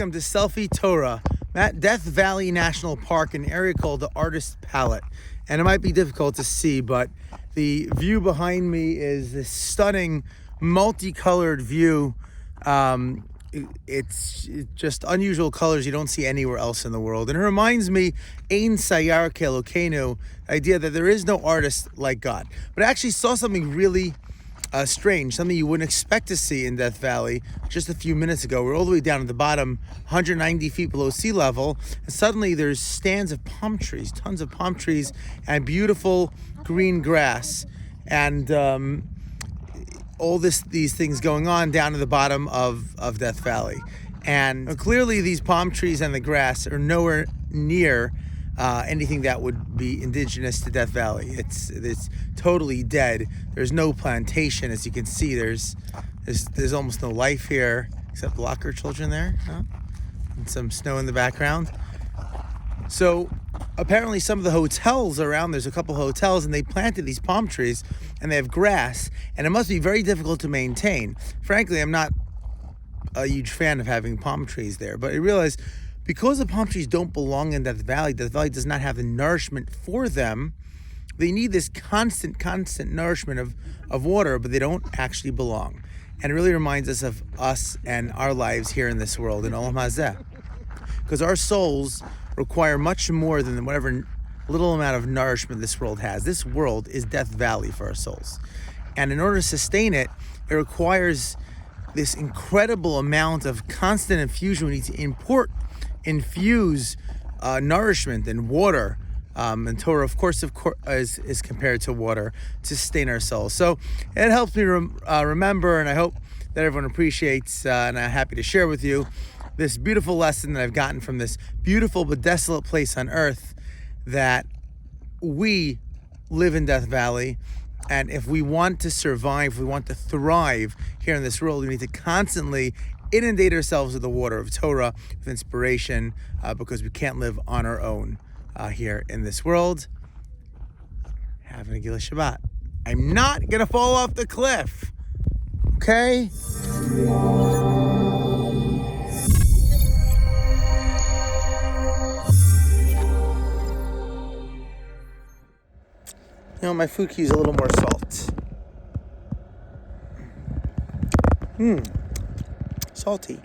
Welcome to Selfie, Torah, Death Valley National Park, an area called the Artist's Palette. And it might be difficult to see, but the view behind me is this stunning multicolored view. It's just unusual colors you don't see anywhere else in the world. And it reminds me, Ein Sayar Kelokeinu, the idea that there is no artist like God. But I actually saw something really strange, something you wouldn't expect to see in Death Valley just a few minutes ago. We're all the way down at the bottom, 190 feet below sea level, and suddenly there's stands of palm trees, tons of palm trees, and beautiful green grass, and all these things going on down at the bottom of Death Valley. And clearly these palm trees and the grass are nowhere near anything that would be indigenous to Death Valley. It's totally dead. There's no plantation, as you can see. There's almost no life here, except locker children there, huh? And some snow in the background. So apparently some of the hotels around, there's a couple hotels, and they planted these palm trees and they have grass, and it must be very difficult to maintain. Frankly, I'm not a huge fan of having palm trees there, but I realize because the palm trees don't belong in Death Valley does not have the nourishment for them. They need this constant nourishment of water, but they don't actually belong. And it really reminds us of us and our lives here in this world, in Olam Hazeh. Because our souls require much more than whatever little amount of nourishment this world has. This world is Death Valley for our souls. And in order to sustain it, it requires this incredible amount of constant infusion. We need to infuse nourishment and water. And Torah, of course, is compared to water to sustain our souls. So it helps me remember, and I hope that everyone appreciates, and I'm happy to share with you this beautiful lesson that I've gotten from this beautiful but desolate place on earth, that we live in Death Valley. And if we want to survive, if we want to thrive here in this world, we need to constantly inundate ourselves with the water of Torah, with inspiration, because we can't live on our own here in this world. Have a Gila Shabbat. I'm not going to fall off the cliff, okay? You know, my food could use a little more salt. Salty.